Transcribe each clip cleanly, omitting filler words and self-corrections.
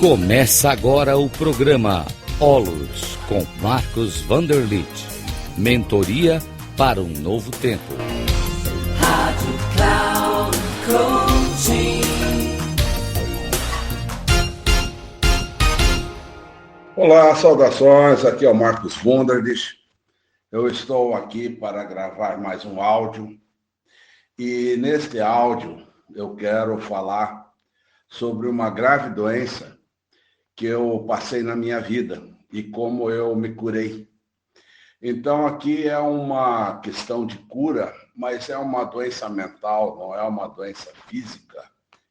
Começa agora o programa Olus com Marcos Vanderlit. Mentoria para um novo tempo. Rádio Cloud Coaching. Olá, saudações. Aqui é o Marcos Vanderlit. Eu estou aqui para gravar mais um áudio. E neste áudio eu quero falar sobre uma grave doença que eu passei na minha vida e como eu me curei. Então, aqui é uma questão de cura, mas é uma doença mental, não é uma doença física,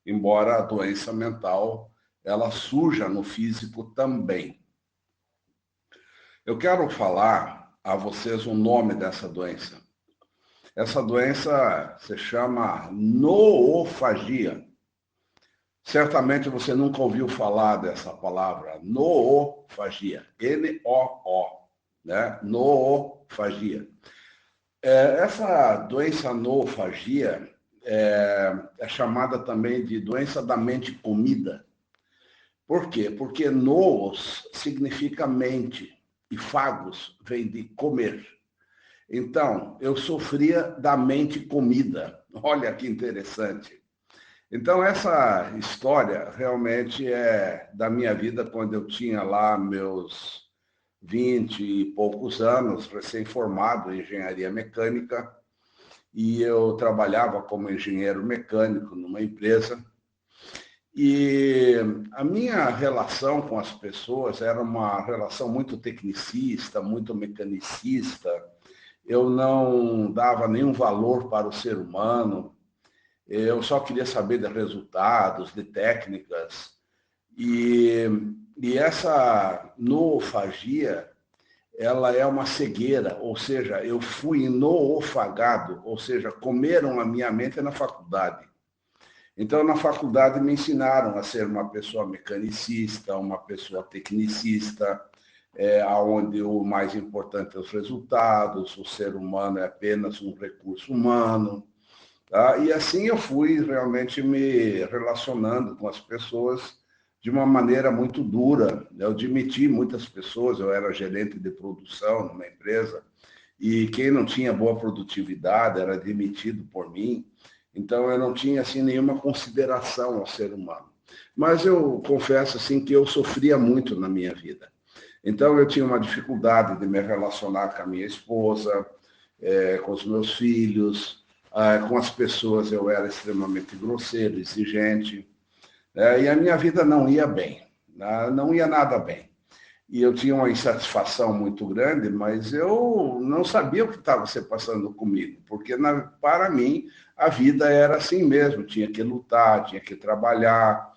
embora a doença mental ela surja no físico também. Eu quero falar a vocês o nome dessa doença. Essa doença se chama noofagia. Certamente você nunca ouviu falar dessa palavra, noofagia, N-O-O, né? Noofagia. Essa doença noofagia é chamada também de doença da mente comida. Por quê? Porque noos significa mente e fagos vem de comer. Então, eu sofria da mente comida. Olha que interessante. Então, essa história realmente é da minha vida quando eu tinha lá meus 20 e poucos anos, recém-formado em engenharia mecânica, e eu trabalhava como engenheiro mecânico numa empresa. E a minha relação com as pessoas era uma relação muito tecnicista, muito mecanicista. Eu não dava nenhum valor para o ser humano. Eu só queria saber de resultados, de técnicas. E essa noofagia, ela é uma cegueira, ou seja, eu fui noofagado, ou seja, comeram a minha mente na faculdade. Então, na faculdade me ensinaram a ser uma pessoa mecanicista, uma pessoa tecnicista, onde o mais importante é os resultados, o ser humano é apenas um recurso humano. Tá? E assim eu fui realmente me relacionando com as pessoas de uma maneira muito dura. Eu demiti muitas pessoas, eu era gerente de produção numa empresa, e quem não tinha boa produtividade era demitido por mim. Então eu não tinha assim nenhuma consideração ao ser humano. Mas eu confesso assim que eu sofria muito na minha vida. Então eu tinha uma dificuldade de me relacionar com a minha esposa, com os meus filhos, com as pessoas eu era extremamente grosseiro, exigente, e a minha vida não ia bem, não ia nada bem. E eu tinha uma insatisfação muito grande, mas eu não sabia o que estava se passando comigo, porque para mim a vida era assim mesmo, tinha que lutar, tinha que trabalhar,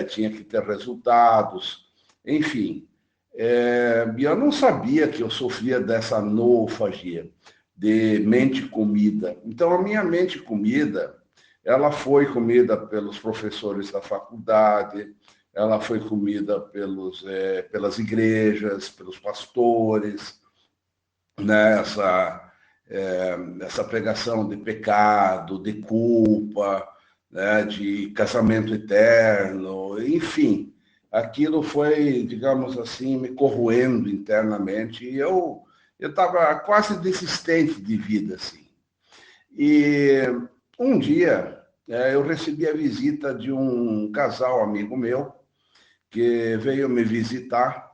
tinha que ter resultados, enfim. E eu não sabia que eu sofria dessa noofagia, de mente comida. Então, a minha mente comida, ela foi comida pelos professores da faculdade, ela foi comida pelas igrejas, pelos pastores, né? Essa pregação de pecado, de culpa, né? De casamento eterno, enfim. Aquilo foi, digamos assim, me corroendo internamente e eu estava quase desistente de vida, assim. E um dia eu recebi a visita de um casal amigo meu, que veio me visitar,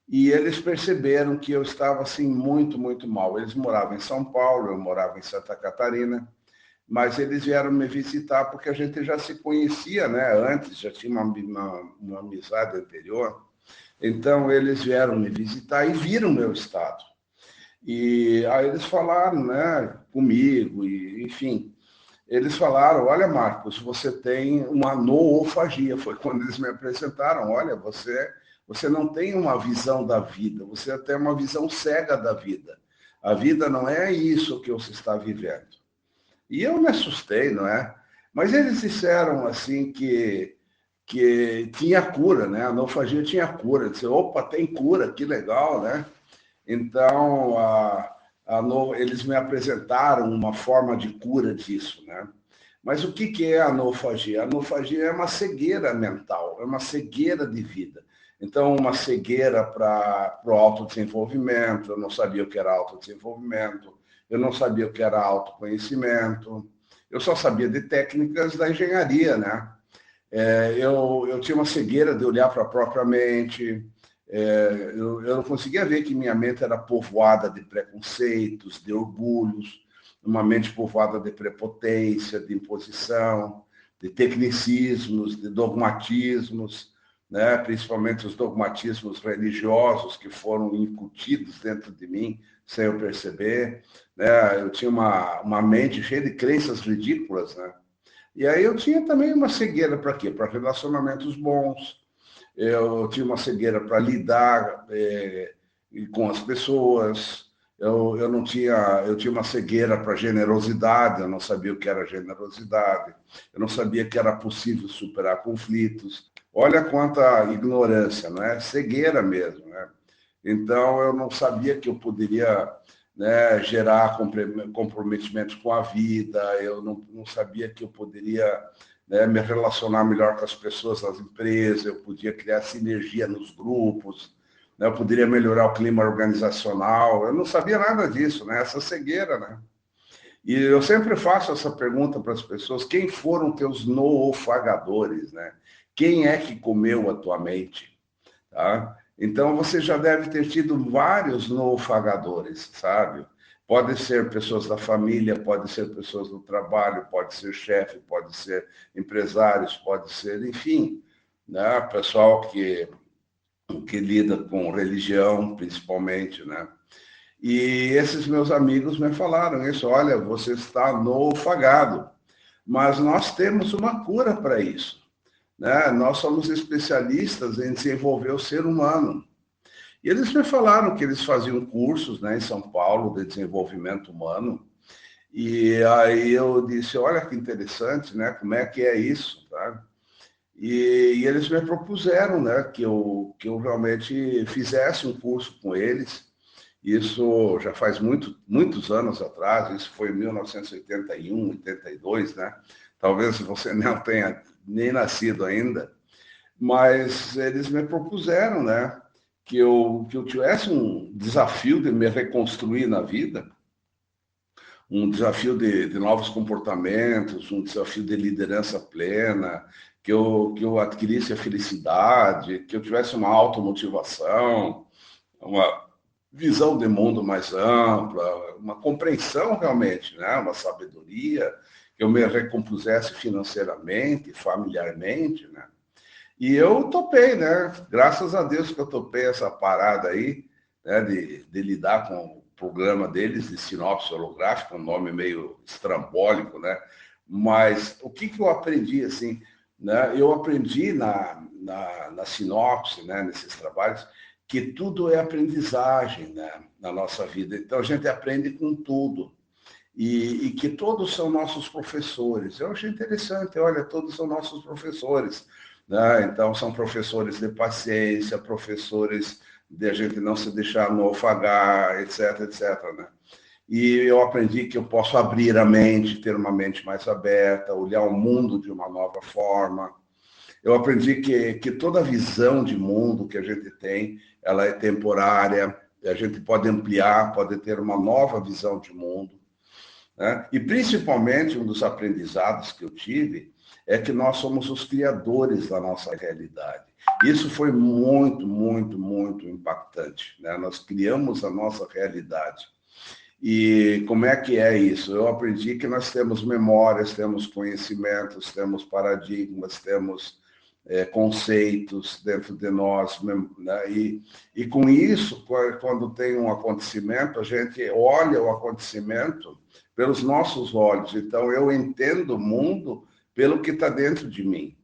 e eles perceberam que eu estava assim muito, muito mal. Eles moravam em São Paulo, eu morava em Santa Catarina, mas eles vieram me visitar porque a gente já se conhecia, né? Antes, já tinha uma amizade anterior. Então, eles vieram me visitar e viram meu estado. E aí eles falaram, né, comigo, e, enfim, eles falaram, olha, Marcos, você tem uma noofagia. Foi quando eles me apresentaram, olha, você não tem uma visão da vida, você tem uma visão cega da vida. A vida não é isso que você está vivendo. E eu me assustei, não é? Mas eles disseram assim que tinha cura, né? A noofagia tinha cura. Eu disse, opa, tem cura, que legal, né? Então, eles me apresentaram uma forma de cura disso, né? Mas o que é a anofagia? A anofagia é uma cegueira mental, é uma cegueira de vida. Então, uma cegueira para o autodesenvolvimento, eu não sabia o que era autodesenvolvimento, eu não sabia o que era autoconhecimento, eu só sabia de técnicas da engenharia, né? Eu tinha uma cegueira de olhar para a própria mente, eu não conseguia ver que minha mente era povoada de preconceitos, de orgulhos, uma mente povoada de prepotência, de imposição, de tecnicismos, de dogmatismos, né? Principalmente os dogmatismos religiosos que foram incutidos dentro de mim sem eu perceber. Né? Eu tinha uma mente cheia de crenças ridículas, né? E aí eu tinha também uma cegueira para quê? Para relacionamentos bons. Eu tinha uma cegueira para lidar com as pessoas. Eu não tinha, eu tinha uma cegueira para generosidade, eu não sabia o que era generosidade, eu não sabia que era possível superar conflitos. Olha quanta ignorância, não é? Cegueira mesmo, né? Então eu não sabia que eu poderia, né, gerar comprometimento com a vida, eu não sabia que eu poderia, né, me relacionar melhor com as pessoas nas empresas, eu podia criar sinergia nos grupos, né, eu poderia melhorar o clima organizacional, eu não sabia nada disso, né, essa cegueira, né? E eu sempre faço essa pergunta para as pessoas, quem foram teus noofagadores, né? Quem é que comeu a tua mente? Tá? Então, você já deve ter tido vários noofagadores, sabe? Pode ser pessoas da família, pode ser pessoas do trabalho, pode ser chefe, pode ser empresários, pode ser, enfim, né? Pessoal que lida com religião, principalmente, né? E esses meus amigos me falaram isso, olha, você está noofagado, mas nós temos uma cura para isso, né? Nós somos especialistas em desenvolver o ser humano. E eles me falaram que eles faziam cursos, né, em São Paulo de desenvolvimento humano. E aí eu disse, olha que interessante, né? Como é que é isso, tá? E eles me propuseram, né, que eu realmente fizesse um curso com eles. Isso já faz muitos anos atrás, isso foi em 1981, 82, né? Talvez você não tenha nem nascido ainda, mas eles me propuseram, né, que eu tivesse um desafio de me reconstruir na vida, um desafio de novos comportamentos, um desafio de liderança plena, que eu adquirisse a felicidade, que eu tivesse uma automotivação, uma visão de mundo mais ampla, uma compreensão realmente, né? Uma sabedoria, que eu me recompusesse financeiramente, familiarmente, né? E eu topei, né? Graças a Deus que eu topei essa parada aí, né? De lidar com o programa deles de sinopse holográfica, um nome meio estrambólico, né? Mas o que eu aprendi, assim, né? Eu aprendi na sinopse, né? Nesses trabalhos, que tudo é aprendizagem, né? Na nossa vida. Então, a gente aprende com tudo. E que todos são nossos professores. Eu achei interessante, olha, todos são nossos professores. Né? Então, são professores de paciência, professores de a gente não se deixar naufragar, etc, etc. Né? E eu aprendi que eu posso abrir a mente, ter uma mente mais aberta, olhar o mundo de uma nova forma. Eu aprendi que toda visão de mundo que a gente tem, ela é temporária, a gente pode ampliar, pode ter uma nova visão de mundo. Né? E, principalmente, um dos aprendizados que eu tive é que nós somos os criadores da nossa realidade. Isso foi muito, muito, muito impactante. Né? Nós criamos a nossa realidade. E como é que é isso? Eu aprendi que nós temos memórias, temos conhecimentos, temos paradigmas, temos conceitos dentro de nós. Né? E com isso, quando tem um acontecimento, a gente olha o acontecimento pelos nossos olhos. Então, eu entendo o mundo pelo que está dentro de mim.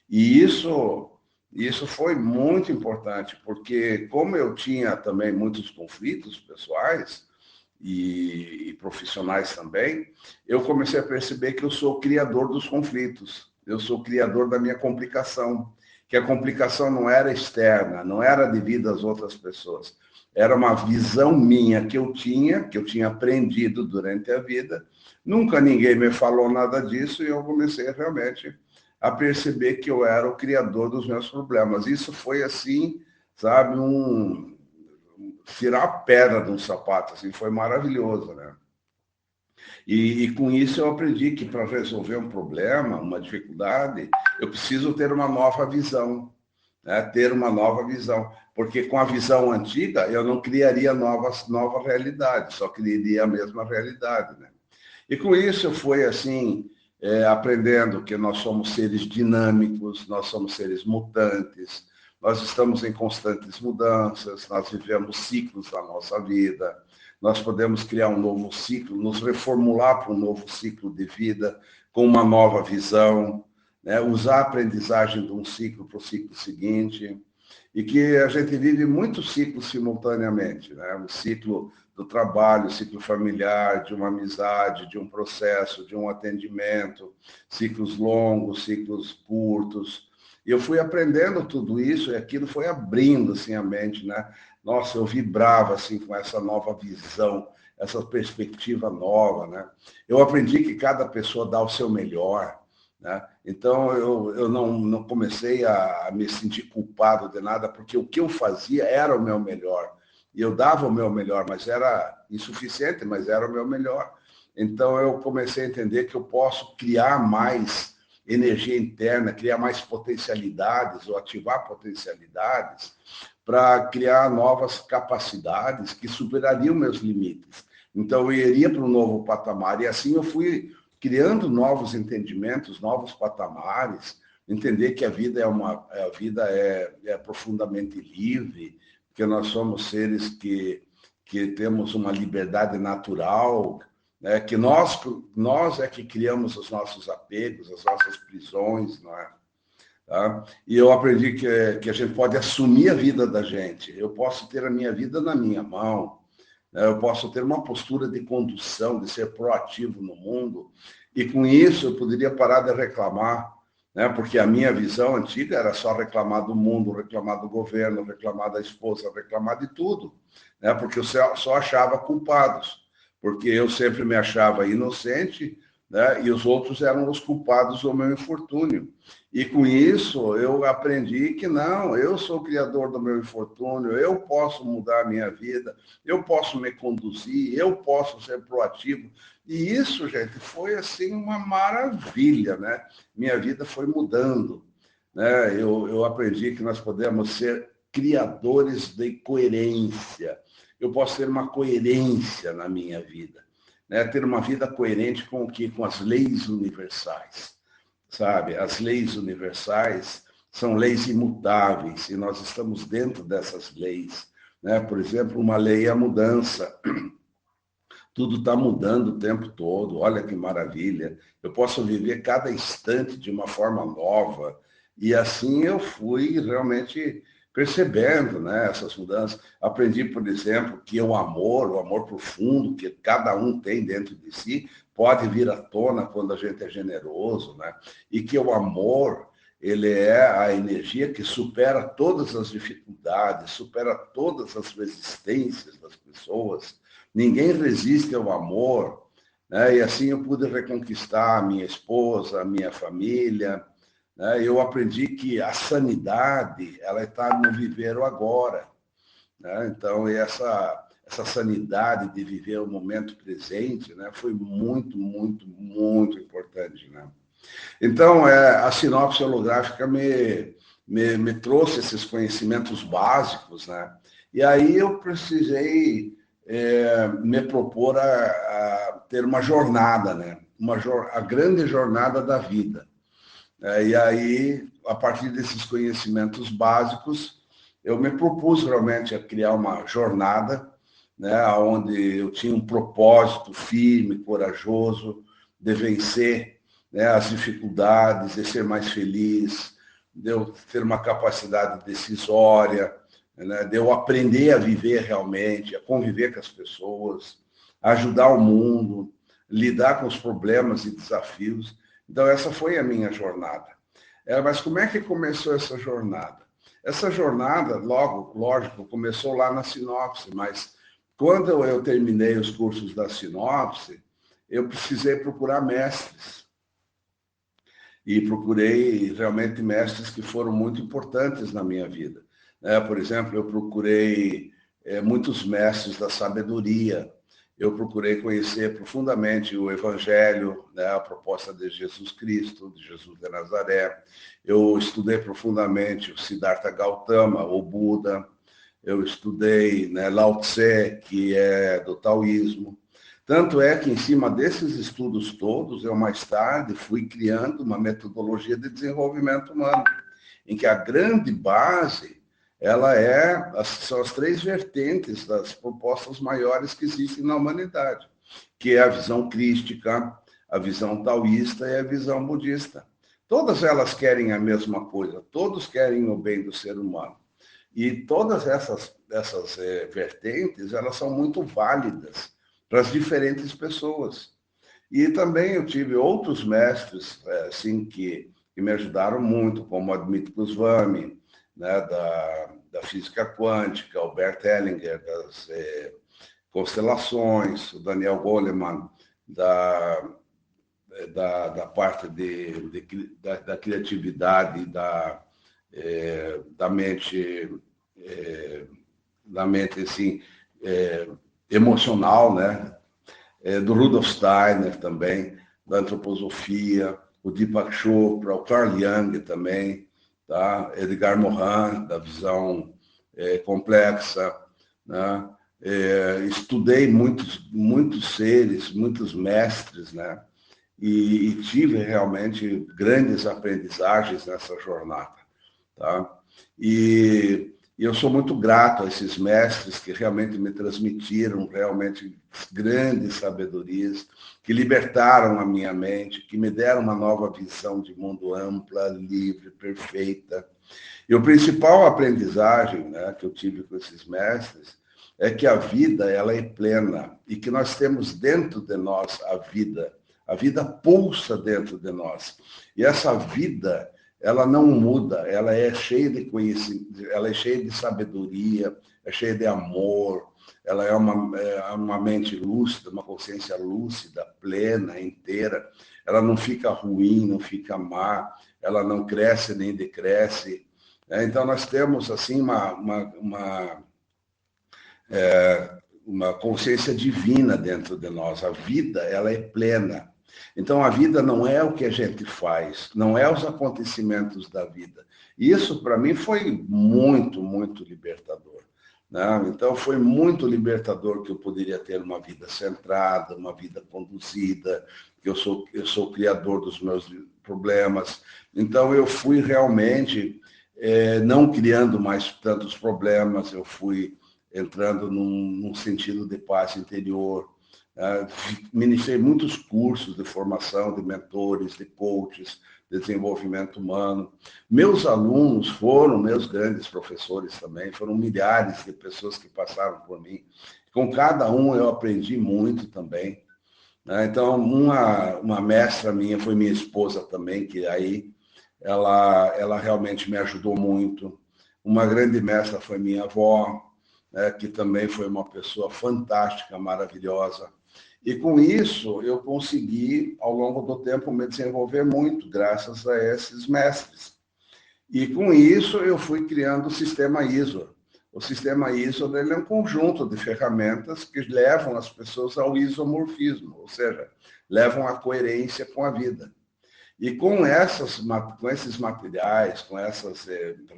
E isso foi muito importante, porque como eu tinha também muitos conflitos pessoais e profissionais também, eu comecei a perceber que eu sou o criador dos conflitos, eu sou o criador da minha complicação. que a complicação não era externa, não era devido às outras pessoas. Era uma visão minha que eu tinha aprendido durante a vida. Nunca ninguém me falou nada disso e eu comecei realmente a perceber que eu era o criador dos meus problemas. Isso foi assim, sabe, tirar a pedra de um sapato, assim, foi maravilhoso, né? E com isso eu aprendi que para resolver um problema, uma dificuldade, eu preciso ter uma nova visão, né? Ter uma nova visão, porque com a visão antiga eu não criaria nova realidade, só criaria a mesma realidade, né? E com isso eu fui assim, aprendendo que nós somos seres dinâmicos, nós somos seres mutantes, nós estamos em constantes mudanças, nós vivemos ciclos da nossa vida, nós podemos criar um novo ciclo, nos reformular para um novo ciclo de vida, com uma nova visão, né? Usar a aprendizagem de um ciclo para o ciclo seguinte, e que a gente vive muitos ciclos simultaneamente, né? O ciclo do trabalho, o ciclo familiar, de uma amizade, de um processo, de um atendimento, ciclos longos, ciclos curtos. E eu fui aprendendo tudo isso e aquilo foi abrindo assim, a mente, né? Nossa, eu vibrava assim, com essa nova visão, essa perspectiva nova, né? Eu aprendi que cada pessoa dá o seu melhor, né? Então, eu não comecei a me sentir culpado de nada, porque o que eu fazia era o meu melhor. E eu dava o meu melhor, mas era insuficiente, mas era o meu melhor. Então, eu comecei a entender que eu posso criar mais energia interna, criar mais potencialidades ou ativar potencialidades para criar novas capacidades que superariam meus limites. Então, eu iria para um novo patamar e assim eu fui criando novos entendimentos, novos patamares, entender que a vida é profundamente livre, que nós somos seres que temos uma liberdade natural, né? Que nós é que criamos os nossos apegos, as nossas prisões, não é? Tá? E eu aprendi que a gente pode assumir a vida da gente. Eu posso ter a minha vida na minha mão, né? Eu posso ter uma postura de condução, de ser proativo no mundo, e com isso eu poderia parar de reclamar, né? Porque a minha visão antiga era só reclamar do mundo, reclamar do governo, reclamar da esposa, reclamar de tudo, né? Porque eu só achava culpados, porque eu sempre me achava inocente, né? E os outros eram os culpados do meu infortúnio. E com isso eu aprendi que não, eu sou o criador do meu infortúnio, eu posso mudar a minha vida, eu posso me conduzir, eu posso ser proativo. E isso, gente, foi assim uma maravilha, né? Minha vida foi mudando, né? Eu aprendi que nós podemos ser criadores de coerência. Eu posso ter uma coerência na minha vida, né? Ter uma vida coerente com o quê? Com as leis universais. Sabe, as leis universais são leis imutáveis e nós estamos dentro dessas leis, né? Por exemplo, uma lei é a mudança. Tudo está mudando o tempo todo, olha que maravilha. Eu posso viver cada instante de uma forma nova. E assim eu fui realmente percebendo, né, essas mudanças. Aprendi, por exemplo, que o amor profundo que cada um tem dentro de si, pode vir à tona quando a gente é generoso, né? E que o amor, ele é a energia que supera todas as dificuldades, supera todas as resistências das pessoas. Ninguém resiste ao amor, né? E assim eu pude reconquistar a minha esposa, a minha família, né? Eu aprendi que a sanidade, ela está no viver o agora, né? Então, essa sanidade de viver o momento presente, né, foi muito, muito, muito importante, né? Então, a sinopse holográfica me trouxe esses conhecimentos básicos, né? E aí eu precisei me propor a ter uma jornada, né? A grande jornada da vida. E aí, a partir desses conhecimentos básicos, eu me propus realmente a criar uma jornada, né, onde eu tinha um propósito firme, corajoso, de vencer, né, as dificuldades, de ser mais feliz, de eu ter uma capacidade decisória, né, de eu aprender a viver realmente, a conviver com as pessoas, a ajudar o mundo, lidar com os problemas e desafios. Então, essa foi a minha jornada. Mas como é que começou essa jornada? Essa jornada, logo, lógico, começou lá na Sinopse, mas quando eu terminei os cursos da Sinopse, eu precisei procurar mestres. E procurei realmente mestres que foram muito importantes na minha vida. Por exemplo, eu procurei muitos mestres da sabedoria. Eu procurei conhecer profundamente o Evangelho, a proposta de Jesus Cristo, de Jesus de Nazaré. Eu estudei profundamente o Siddhartha Gautama, o Buda. Eu estudei Lao Tse, que é do taoísmo. Tanto é que, em cima desses estudos todos, eu mais tarde fui criando uma metodologia de desenvolvimento humano, em que a grande base são as três vertentes das propostas maiores que existem na humanidade, que é a visão crística, a visão taoísta e a visão budista. Todas elas querem a mesma coisa, todos querem o bem do ser humano. E todas essas vertentes, elas são muito válidas para as diferentes pessoas. E também eu tive outros mestres assim, que me ajudaram muito, como Admit Goswami, da física quântica, o Bert Hellinger, das constelações, o Daniel Goleman, da parte da criatividade, da mente assim, emocional, do Rudolf Steiner também, da antroposofia, o Deepak Chopra, o Carl Jung também, tá? Edgar Morin, da visão complexa, né? Estudei muitos seres, muitos mestres, né? E tive realmente grandes aprendizagens nessa jornada, tá? E eu sou muito grato a esses mestres que realmente me transmitiram realmente grandes sabedorias, que libertaram a minha mente, que me deram uma nova visão de mundo ampla, livre, perfeita. E o principal aprendizagem, que eu tive com esses mestres é que a vida ela é plena e que nós temos dentro de nós a vida. A vida pulsa dentro de nós. E essa vida ela não muda, ela é cheia de conhecimento, ela é cheia de sabedoria, é cheia de amor, ela é uma mente lúcida, uma consciência lúcida, plena, inteira. Ela não fica ruim, não fica má, ela não cresce nem decresce. Então, nós temos assim uma consciência divina dentro de nós. A vida ela é plena. Então, a vida não é o que a gente faz, não é os acontecimentos da vida. Isso, para mim, foi muito, muito libertador. Então, foi muito libertador que eu poderia ter uma vida centrada, uma vida conduzida, que eu sou criador dos meus problemas. Então, eu fui realmente não criando mais tantos problemas, eu fui entrando num sentido de paz interior. Ministrei muitos cursos de formação de mentores, de coaches, de desenvolvimento humano. Meus alunos foram meus grandes professores também, foram milhares de pessoas que passaram por mim. Com cada um eu aprendi muito também. Então, uma mestra minha foi minha esposa também, que aí ela realmente me ajudou muito. Uma grande mestra foi minha avó, que também foi uma pessoa fantástica, maravilhosa. E com isso, eu consegui, ao longo do tempo, me desenvolver muito, graças a esses mestres. E com isso, eu fui criando o sistema ISO. O sistema ISO ele é um conjunto de ferramentas que levam as pessoas ao isomorfismo, ou seja, levam à coerência com a vida. E com esses materiais, com essas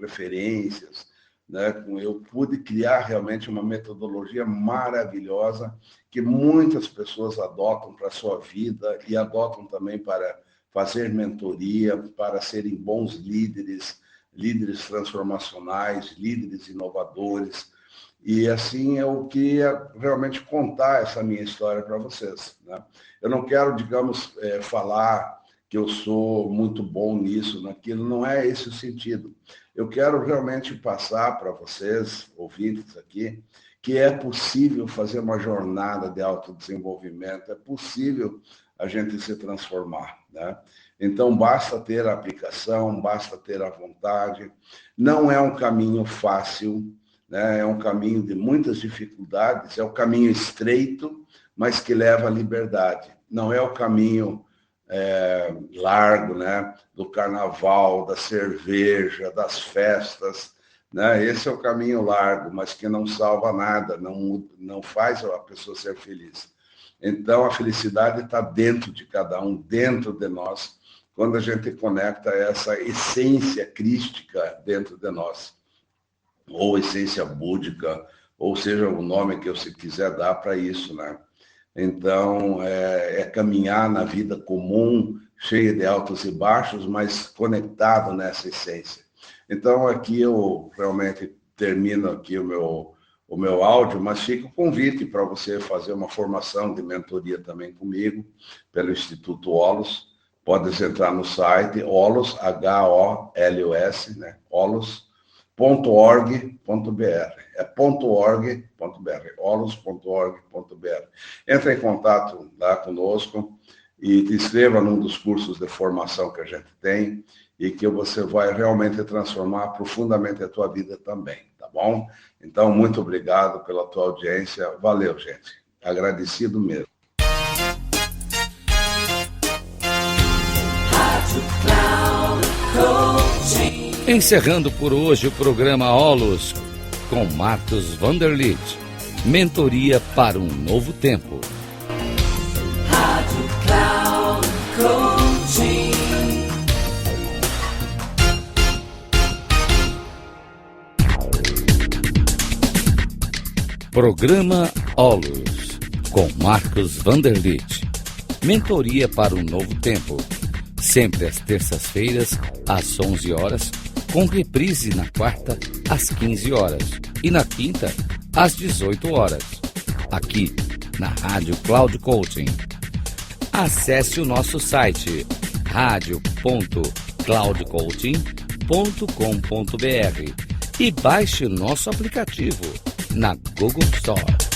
referências, eu pude criar realmente uma metodologia maravilhosa que muitas pessoas adotam para a sua vida e adotam também para fazer mentoria, para serem bons líderes, líderes transformacionais, líderes inovadores. E assim eu queria realmente contar essa minha história para vocês. Eu não quero, digamos, falar que eu sou muito bom nisso, naquilo, não é esse o sentido. Eu quero realmente passar para vocês, ouvintes aqui, que é possível fazer uma jornada de autodesenvolvimento, é possível a gente se transformar, né? Então, basta ter a aplicação, basta ter a vontade. Não é um caminho fácil, né? É um caminho de muitas dificuldades, é o caminho estreito, mas que leva à liberdade. Não é o caminho largo, né? Do carnaval, da cerveja, das festas, né? Esse é o caminho largo, mas que não salva nada, não faz a pessoa ser feliz. Então, a felicidade está dentro de cada um, dentro de nós, quando a gente conecta essa essência crística dentro de nós, ou essência búdica, ou seja, o nome que você quiser dar para isso, né? Então, é caminhar na vida comum, cheia de altos e baixos, mas conectado nessa essência. Então, aqui eu realmente termino aqui o meu áudio, mas fica o convite para você fazer uma formação de mentoria também comigo, pelo Instituto Holos. Pode entrar no site Holos, H-O-L-O-S, né? holos.org.br. É .org.br, holos.org.br. Entra em contato lá conosco e te inscreva num dos cursos de formação que a gente tem e que você vai realmente transformar profundamente a tua vida também, tá bom? Então, muito obrigado pela tua audiência. Valeu, gente. Agradecido mesmo. Encerrando por hoje o programa Holos com Marcos Vanderlitt. Mentoria para um novo tempo. Rádio Cloud Coaching. Programa Holos com Marcos Vanderlitt. Mentoria para um novo tempo. Sempre às terças-feiras, às 11 horas, com reprise na quarta, às 15 horas e na quinta, às 18 horas, aqui na Rádio Cloud Coaching. Acesse o nosso site radio.cloudcoaching.com.br e baixe o nosso aplicativo na Google Store.